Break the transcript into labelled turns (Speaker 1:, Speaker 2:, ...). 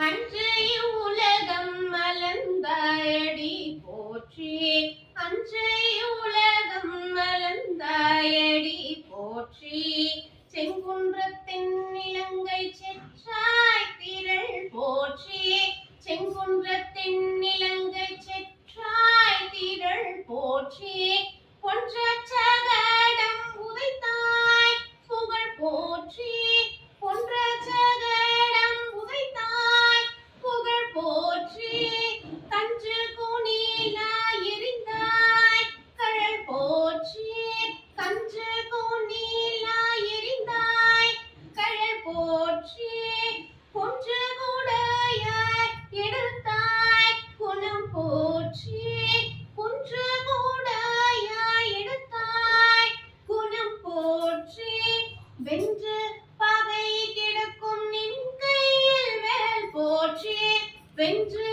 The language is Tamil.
Speaker 1: அன்றைய உலகம் மலர்ந்தாயடி போற்றி, அன்றைய உலகம் மலர்ந்தாயடி போற்றி. செங்குன்றத்தின் இலங்கை செற்றாய் திரள் போற்றி, செங்குன்றத்தின் இலங்கை செற்றாய் திரள் போற்றி. பொன்ற சகடம் உதைத்தாய் புகழ் போற்றி, பொன்ற சகடம் உதைத்தாய் புகழ் போற்றி. கன்று குனிலா எரிந்தாய் கழல் போற்றி, கன்று குனிலா எரிந்தாய் கழல் போற்றி. கொன்று கூடையாய் எடுத்தாய் குணம் போற்றி, கொன்று கூடையாய் எடுத்தாய் குணம் போற்றி. வென்று பகை கிடக்கும் நின் கையில் வேல் போற்றி, வென்று